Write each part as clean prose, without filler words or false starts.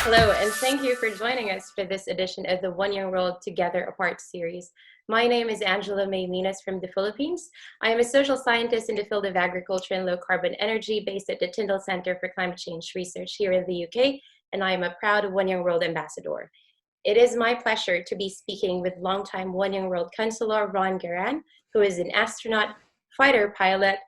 Hello, and thank you for joining us for this edition of the One Young World Together Apart series. My name is Angela Mae Minas from the Philippines. I am a social scientist in the field of agriculture and low carbon energy based at the Tyndall Center for Climate Change Research here in the UK, and I am a proud One Young World ambassador. It is my pleasure to be speaking with longtime One Young World Counselor Ron Garan, who is an astronaut, fighter pilot,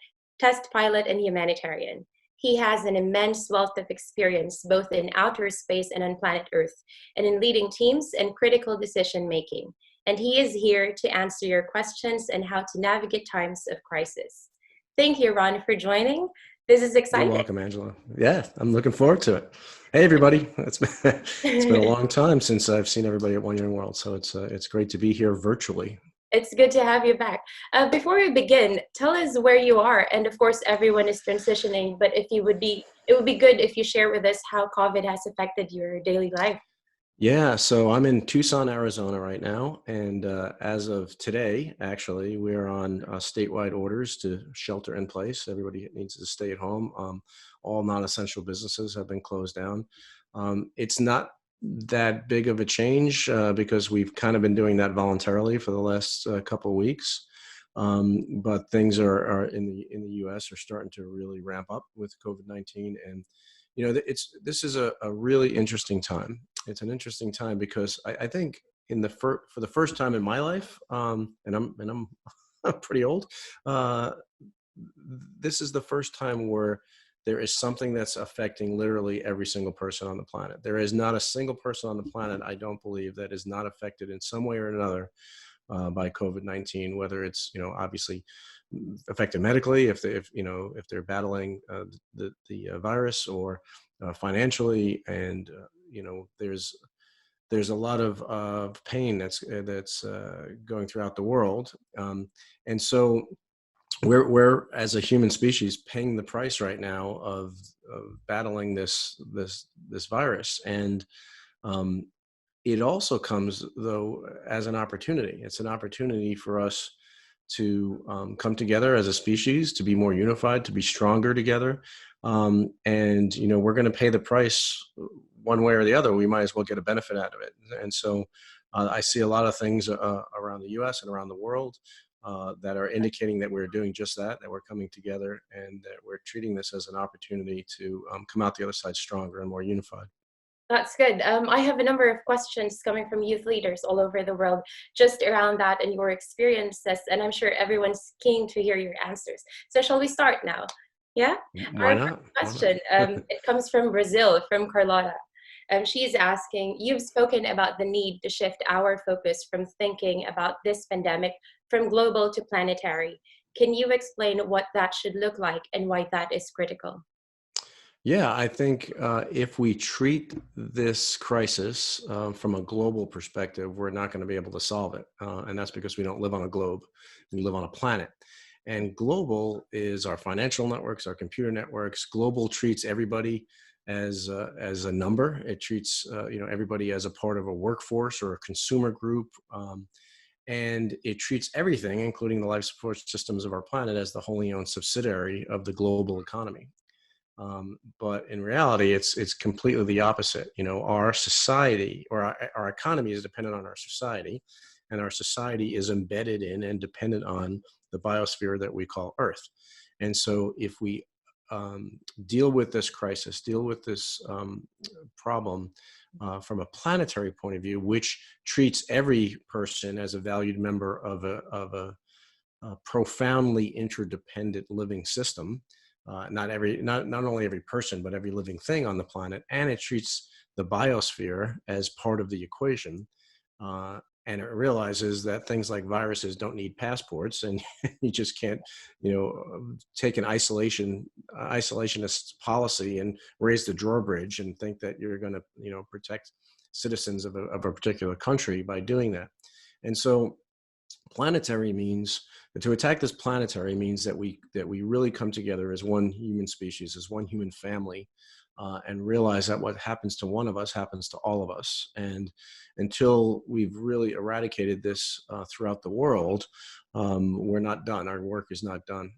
test pilot, and humanitarian. He has an immense wealth of experience both in outer space and on planet Earth, and in leading teams and critical decision making. And he is here to answer your questions and how to navigate times of crisis. Thank you, Ron, for joining. This is You're exciting. welcome, Angela. Yeah, I'm looking forward to it. Hey, everybody. It's been a long time since I've seen everybody at One Young World, so it's great to be here virtually. It's good to have you back. Before we begin, tell us where you are, and of course, everyone is transitioning. But if you would be, it would be good if you share with us how COVID has affected your daily life. Yeah, so I'm in Tucson, Arizona right now, and as of today, actually, we're on statewide orders to shelter in place. Everybody needs to stay at home. All non-essential businesses have been closed down. It's not that big of a change because we've kind of been doing that voluntarily for the last couple of weeks. But things are in the U.S. are starting to really ramp up with COVID-19, and this is a really interesting time. It's an interesting time because I think for the first time in my life, and I'm pretty old. This is the first time where there is something that's affecting literally every single person on the planet. There is not a single person on the planet, I don't believe, that is not affected in some way or another by COVID-19, whether it's, obviously affected medically, if they're battling the virus, or financially, and there's a lot of pain that's going throughout the world, and so we're as a human species paying the price right now of battling this virus, and it also comes, though, as an opportunity. It's an opportunity for us to come together as a species, to be more unified, to be stronger together. And, we're going to pay the price one way or the other. We might as well get a benefit out of it. And so I see a lot of things around the US and around the world that are indicating that we're doing just that we're coming together, and that we're treating this as an opportunity to come out the other side stronger and more unified. That's good. I have a number of questions coming from youth leaders all over the world just around that and your experiences, and I'm sure everyone's keen to hear your answers. So shall we start now? Yeah? Why Our first not? Why not? question, it comes from Brazil, from Carlotta. She's asking, you've spoken about the need to shift our focus from thinking about this pandemic from global to planetary. Can you explain what that should look like and why that is critical? Yeah, I think if we treat this crisis from a global perspective, we're not going to be able to solve it. And that's because we don't live on a globe, we live on a planet. And global is our financial networks, our computer networks. Global treats everybody as a number. It treats everybody as a part of a workforce or a consumer group. And it treats everything, including the life support systems of our planet, as the wholly owned subsidiary of the global economy. But in reality, it's completely the opposite. Our society, or our economy, is dependent on our society, and our society is embedded in and dependent on the biosphere that we call Earth. And so if we deal with this crisis, deal with this problem from a planetary point of view, which treats every person as a valued member of a profoundly interdependent living system, not only every person, but every living thing on the planet, and it treats the biosphere as part of the equation. And it realizes that things like viruses don't need passports, and you just can't, take an isolationist policy and raise the drawbridge and think that you're going to, protect citizens of a particular country by doing that. And so planetary means, to attack this planetary means that we really come together as one human species, as one human family, and realize that what happens to one of us happens to all of us. And until we've really eradicated this throughout the world, we're not done. Our work is not done.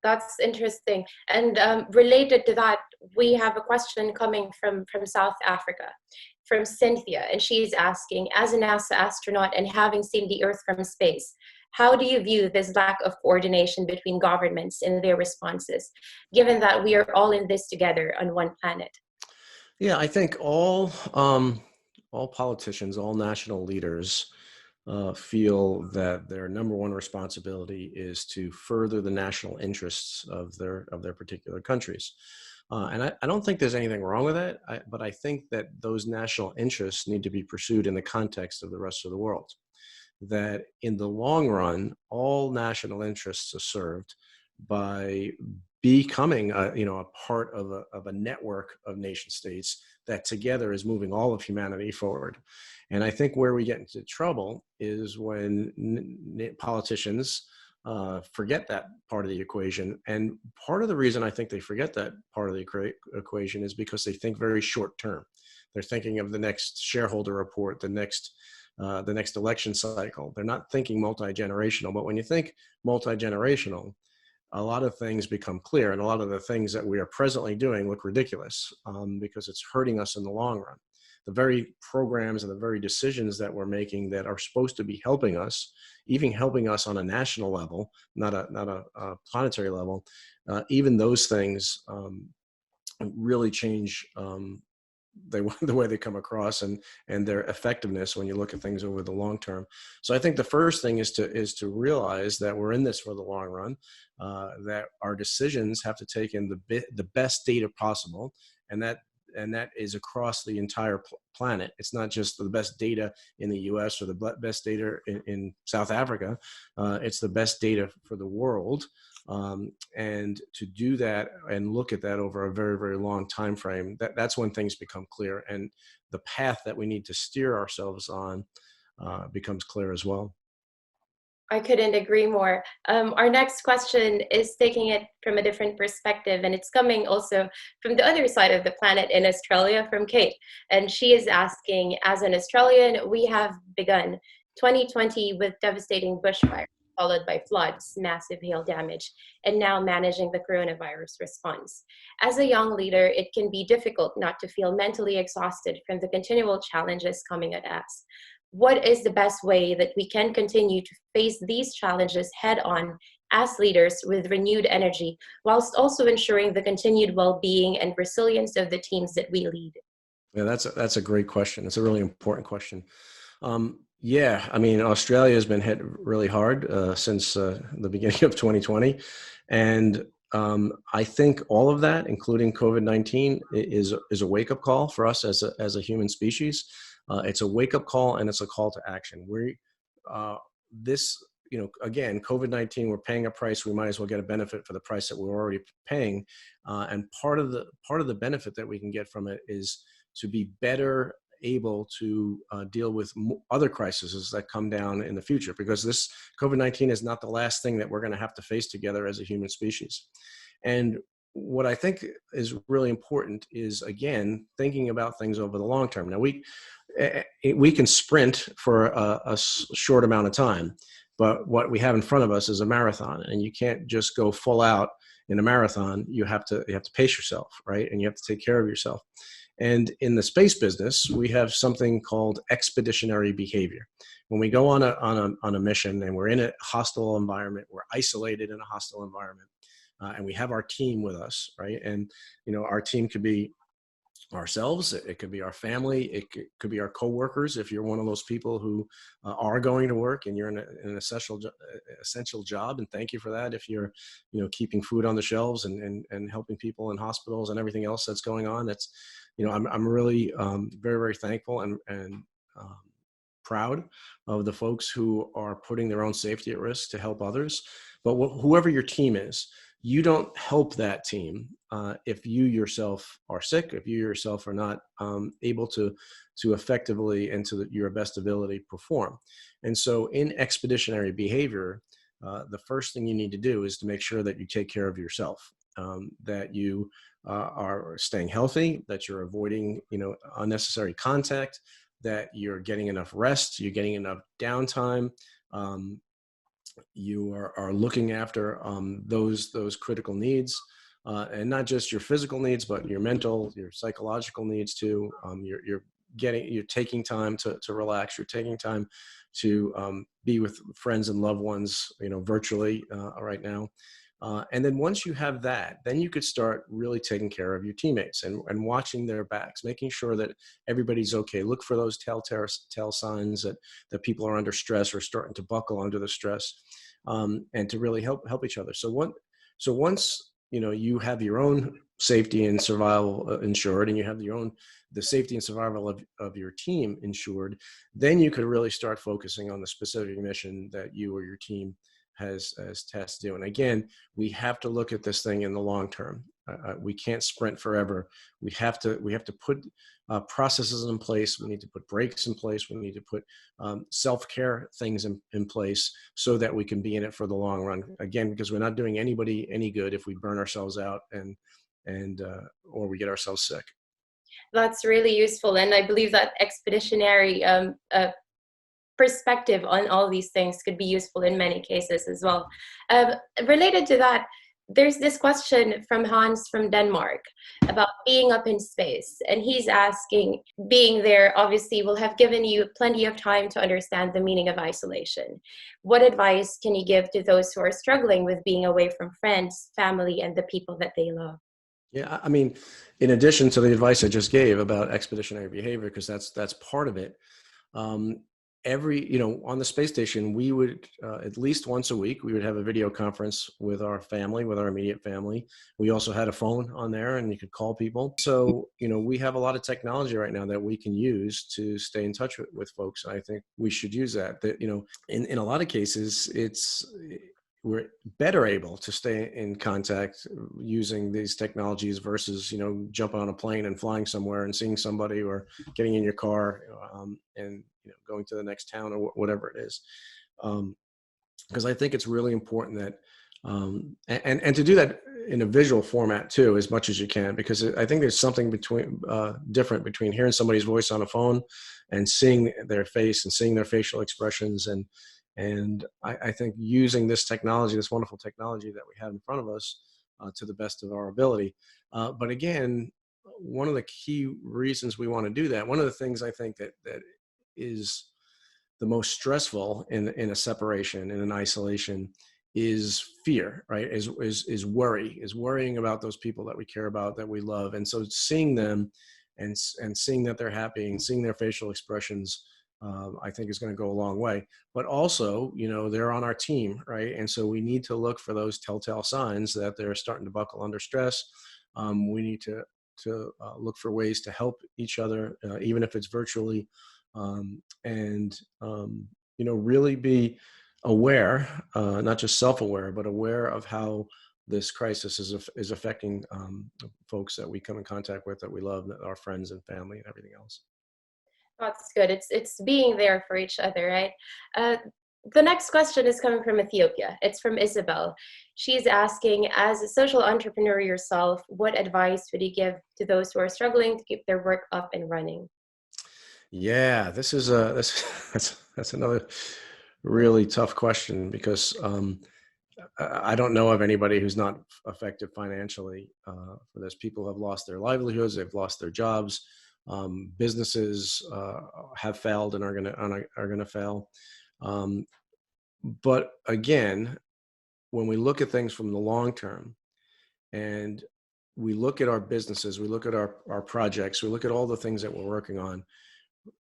That's interesting. And related to that, we have a question coming from South Africa, from Cynthia, and she's asking, as a NASA astronaut and having seen the Earth from space, how do you view this lack of coordination between governments and their responses, given that we are all in this together on one planet? Yeah, I think all politicians, all national leaders feel that their number one responsibility is to further the national interests of their particular countries. And I don't think there's anything wrong with that, but I think that those national interests need to be pursued in the context of the rest of the world. That in the long run, all national interests are served by becoming a part of a network of nation states that together is moving all of humanity forward. And I think where we get into trouble is when politicians forget that part of the equation. And part of the reason I think they forget that part of the equation is because they think very short term. They're thinking of the next shareholder report, the next election cycle. They're not thinking multi-generational. But when you think multi-generational, a lot of things become clear, and a lot of the things that we are presently doing look ridiculous because it's hurting us in the long run. The very programs and the very decisions that we're making that are supposed to be helping us, even helping us on a national level, not a planetary level, even those things really change the way they come across and their effectiveness when you look at things over the long term. So I think the first thing is to realize that we're in this for the long run, that our decisions have to take in the best data possible, and that is across the entire planet. It's not just the best data in the US or the best data in South Africa. It's the best data for the world. And to do that and look at that over a very, very long time frame, that's when things become clear, and the path that we need to steer ourselves on becomes clear as well. I couldn't agree more. Our next question is taking it from a different perspective, and it's coming also from the other side of the planet in Australia, from Kate. And she is asking, as an Australian, we have begun 2020 with devastating bushfire, followed by floods, massive hail damage, and now managing the coronavirus response. As a young leader, it can be difficult not to feel mentally exhausted from the continual challenges coming at us. What is the best way that we can continue to face these challenges head on as leaders with renewed energy, whilst also ensuring the continued well-being and resilience of the teams that we lead? Yeah, that's a great question. It's a really important question. Yeah, I mean, Australia has been hit really hard since the beginning of 2020, and I think all of that, including COVID-19, is a wake-up call for us as a human species. It's a wake-up call, and it's a call to action. This, again, COVID-19, we're paying a price. We might as well get a benefit for the price that we're already paying. And part of the benefit that we can get from it is to be better able to deal with other crises that come down in the future, because this COVID-19 is not the last thing that we're going to have to face together as a human species. And what I think is really important is, again, thinking about things over the long term. Now, we can sprint for a short amount of time, but what we have in front of us is a marathon, and you can't just go full out in a marathon. You have to pace yourself, right? And you have to take care of yourself. And in the space business, we have something called expeditionary behavior. When we go on a mission and we're in a hostile environment, we're isolated in a hostile environment, and we have our team with us, right? And our team could be ourselves, it could be our family, it could be our coworkers. If you're one of those people who are going to work and you're in an essential job, and thank you for that. If you're keeping food on the shelves and helping people in hospitals and everything else that's going on, that's I'm really very, very thankful and proud of the folks who are putting their own safety at risk to help others. But whoever your team is, you don't help that team if you yourself are sick, if you yourself are not able to effectively and to your best ability perform. And so in expeditionary behavior, the first thing you need to do is to make sure that you take care of yourself, that you are staying healthy, that you're avoiding unnecessary contact, that you're getting enough rest, you're getting enough downtime. You are looking after those critical needs. and not just your physical needs, but your mental, your psychological needs too. You're taking time to relax. You're taking time to be with friends and loved ones, virtually right now. And then once you have that, then you could start really taking care of your teammates and watching their backs, making sure that everybody's okay. Look for those telltale signs that people are under stress or starting to buckle under the stress, and to really help each other. So once you have your own safety and survival insured, and you have the safety and survival of your team insured, then you could really start focusing on the specific mission that you or your team has tasked to do. And again, we have to look at this thing in the long term. We can't sprint forever. We have to put processes in place. We need to put breaks in place. We need to put self-care things in place so that we can be in it for the long run. Again, because we're not doing anybody any good if we burn ourselves out or we get ourselves sick. That's really useful, and I believe that expeditionary perspective on all these things could be useful in many cases as well. Related to that, there's this question from Hans from Denmark about being up in space. And he's asking, being there obviously will have given you plenty of time to understand the meaning of isolation. What advice can you give to those who are struggling with being away from friends, family, and the people that they love? Yeah, I mean, in addition to the advice I just gave about expeditionary behavior, because that's part of it. On the space station, we would at least once a week, we would have a video conference with our family, with our immediate family. We also had a phone on there and you could call people. So, we have a lot of technology right now that we can use to stay in touch with folks. I think we should use that. In a lot of cases, we're better able to stay in contact using these technologies versus, jumping on a plane and flying somewhere and seeing somebody, or getting in your car and going to the next town or whatever it is. Because I think it's really important that, and to do that in a visual format too, as much as you can, because I think there's something different between hearing somebody's voice on a phone and seeing their face and seeing their facial expressions. And I think using this technology, this wonderful technology that we have in front of us, to the best of our ability. But again, one of the key reasons we want to do that, one of the things I think that is the most stressful in a separation, in an isolation, is fear, right? Is worrying about those people that we care about, that we love. And so seeing them and seeing that they're happy and seeing their facial expressions, I think is going to go a long way. But also, they're on our team, right? And so we need to look for those telltale signs that they're starting to buckle under stress. We need to look for ways to help each other, even if it's virtually, and really be aware, not just self-aware, but aware of how this crisis is affecting folks that we come in contact with, that we love, that our friends and family and everything else. That's good. It's being there for each other, right? The next question is coming from Ethiopia. It's from Isabel. She's asking, as a social entrepreneur yourself, what advice would you give to those who are struggling to keep their work up and running? Yeah, that's another really tough question, because I don't know of anybody who's not affected financially for this. People have lost their livelihoods, they've lost their jobs. Businesses have failed and are gonna fail. But again, when we look at things from the long term, and we look at our businesses, we look at our projects, we look at all the things that we're working on,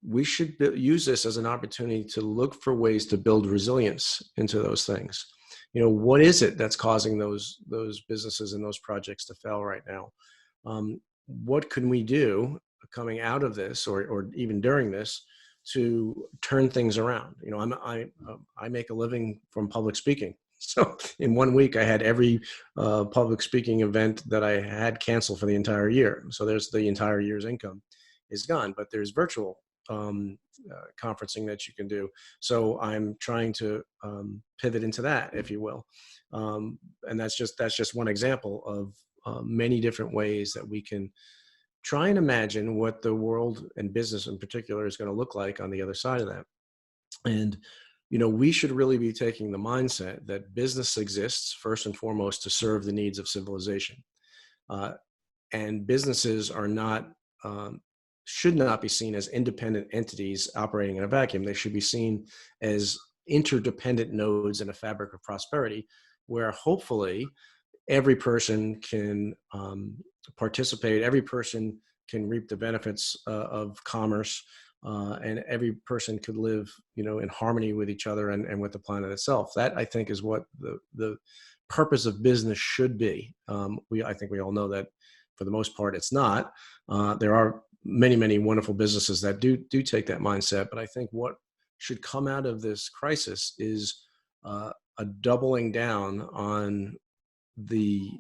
we should use this as an opportunity to look for ways to build resilience into those things. What is it that's causing those businesses and those projects to fail right now? What can we do coming out of this, or even during this, to turn things around? I make a living from public speaking. So in 1 week, I had every public speaking event that I had canceled for the entire year. So there's the entire year's income is gone, but there's virtual conferencing that you can do. So I'm trying to pivot into that, if you will. And that's just one example of many different ways that we can try and imagine what the world, and business in particular, is going to look like on the other side of that. And, we should really be taking the mindset that business exists first and foremost to serve the needs of civilization. And businesses are not, should not be seen as independent entities operating in a vacuum. They should be seen as interdependent nodes in a fabric of prosperity, where hopefully every person can participate, every person can reap the benefits of commerce, and every person could live, in harmony with each other and with the planet itself. That, I think, is what the purpose of business should be. I think we all know that for the most part it's not. There are many, many wonderful businesses that do take that mindset, but I think what should come out of this crisis is a doubling down on the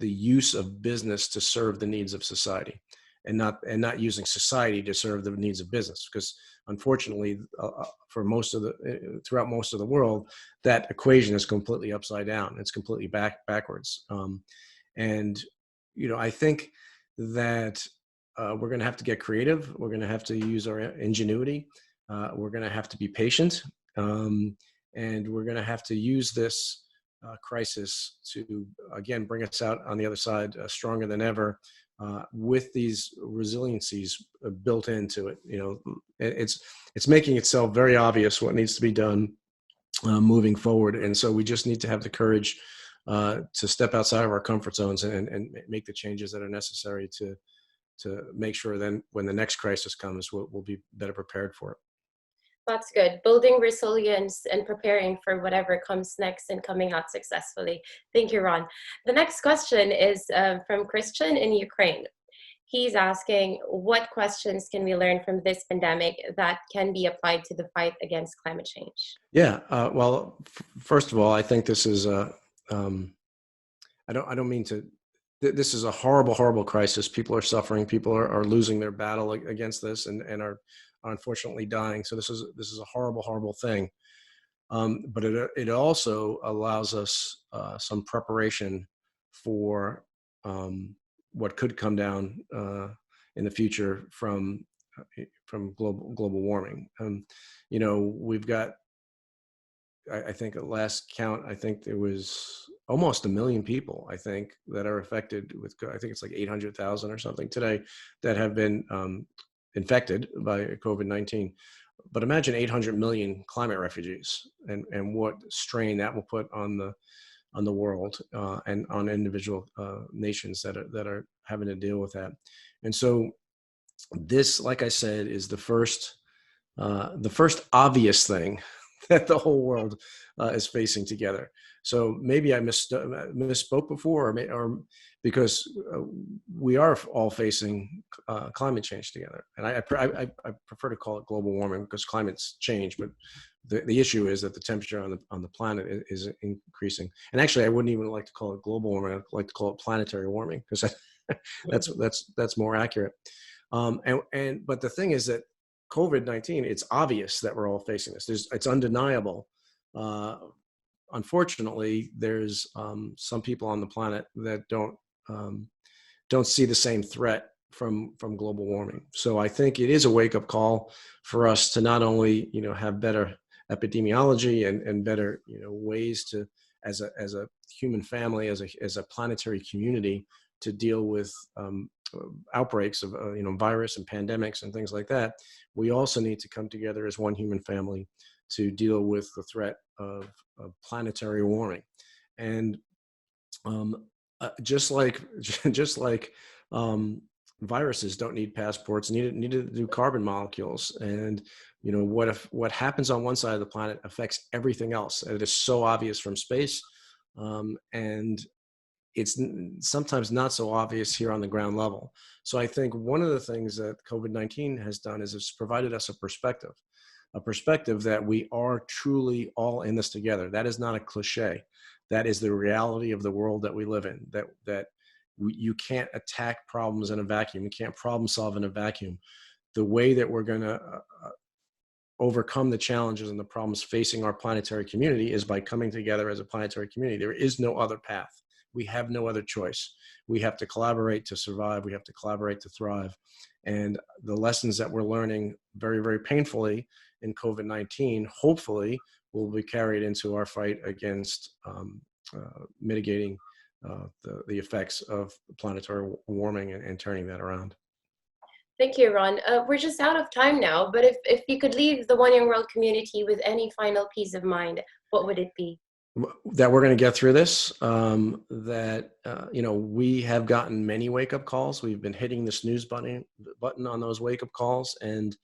use of business to serve the needs of society, and not using society to serve the needs of business, because unfortunately for throughout most of the world, that equation is completely upside down. It's completely backwards. And I think that we're going to have to get creative. We're going to have to use our ingenuity. We're going to have to be patient, and we're going to have to use this crisis to, again, bring us out on the other side stronger than ever, with these resiliencies built into it. It's making itself very obvious what needs to be done moving forward, and so we just need to have the courage to step outside of our comfort zones and make the changes that are necessary to make sure then when the next crisis comes, we'll be better prepared for it. That's good. Building resilience and preparing for whatever comes next and coming out successfully. Thank you, Ron. The next question is from Christian in Ukraine. He's asking, what questions can we learn from this pandemic that can be applied to the fight against climate change? Yeah. Well, first of all, I think this is I don't mean to. This is a horrible, horrible crisis. People are suffering. People are losing their battle against this, and are unfortunately dying. So this is a horrible, horrible thing. But it also allows us some preparation for what could come down in the future from global warming. We've got, I think at last count, I think there was almost 1 million people, I think, that are affected with, I think it's like 800,000 or something today, that have been infected by COVID-19. But imagine 800 million climate refugees, and what strain that will put on the world and on individual nations that are having to deal with that. And so this, like I said, is the first obvious thing that the whole world is facing together. So maybe I misspoke before, or because we are all facing climate change together. And I prefer to call it global warming, because climate's change, but the issue is that the temperature on the planet is increasing. And actually, I wouldn't even like to call it global warming. I'd like to call it planetary warming, because that's more accurate. But the thing is that COVID-19, it's obvious that we're all facing this. It's undeniable. Unfortunately, there's some people on the planet that don't see the same threat from global warming. So I think it is a wake-up call for us to not only have better epidemiology and better ways to, as a human family, as a planetary community, to deal with outbreaks of virus and pandemics and things like that. We also need to come together as one human family to deal with the threat of planetary warming. And just like viruses don't need passports, need to do carbon molecules. And what happens on one side of the planet affects everything else. It is so obvious from space, and it's sometimes not so obvious here on the ground level. So I think one of the things that COVID-19 has done is it's provided us a perspective that we are truly all in this together. That is not a cliche. That is the reality of the world that we live in, that you can't attack problems in a vacuum. You can't problem solve in a vacuum. The way that we're going to overcome the challenges and the problems facing our planetary community is by coming together as a planetary community. There is no other path. We have no other choice. We have to collaborate to survive. We have to collaborate to thrive. And the lessons that we're learning very, very painfully in COVID-19, hopefully, will be carried into our fight against mitigating the effects of planetary warming and turning that around. Thank you, Ron. We're just out of time now, but if you could leave the One Young World community with any final peace of mind, what would it be? That we're going to get through this, that we have gotten many wake-up calls. We've been hitting the snooze button on those wake-up calls, and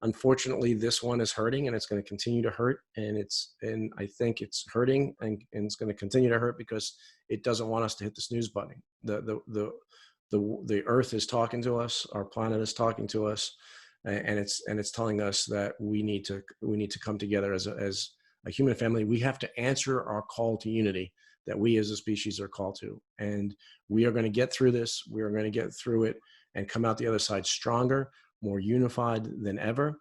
unfortunately this one is hurting, and it's going to continue to hurt, and I think it's hurting, and it's going to continue to hurt because it doesn't want us to hit the snooze button. The earth is talking to us, our planet is talking to us, and it's telling us that we need to come together as a human family. We have to answer our call to unity that we as a species are called to. And we are going to get through this. We are going to get through it and come out the other side stronger, more unified than ever.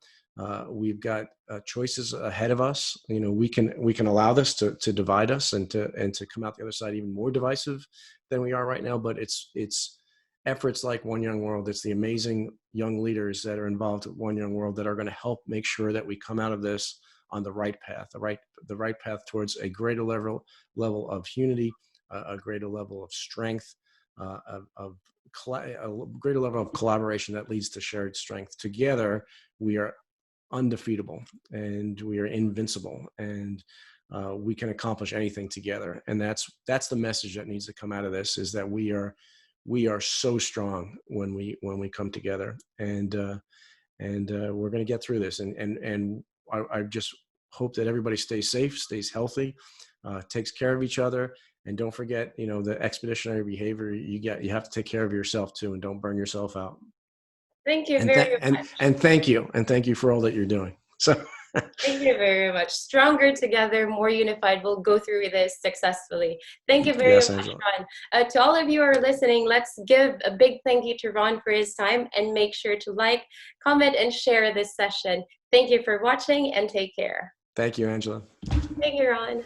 We've got choices ahead of us. We can allow this to divide us and to come out the other side even more divisive than we are right now. But it's efforts like One Young World. It's the amazing young leaders that are involved at One Young World that are going to help make sure that we come out of this on the right path, the right path towards a greater level of unity, a greater level of strength, a greater level of collaboration that leads to shared strength. Together, we are undefeatable and we are invincible, and we can accomplish anything together. And that's the message that needs to come out of this: is that we are so strong when we come together, and we're going to get through this. And I just hope that everybody stays safe, stays healthy, takes care of each other, and don't forget, the expeditionary behavior. You have to take care of yourself too, and don't burn yourself out. Thank you very much. And thank you for all that you're doing. So. Thank you very much. Stronger together, more unified. We'll go through this successfully. Thank you very much, Angela. Ron. To all of you who are listening, let's give a big thank you to Ron for his time, and make sure to like, comment, and share this session. Thank you for watching, and take care. Thank you, Angela. Thank you, Ron.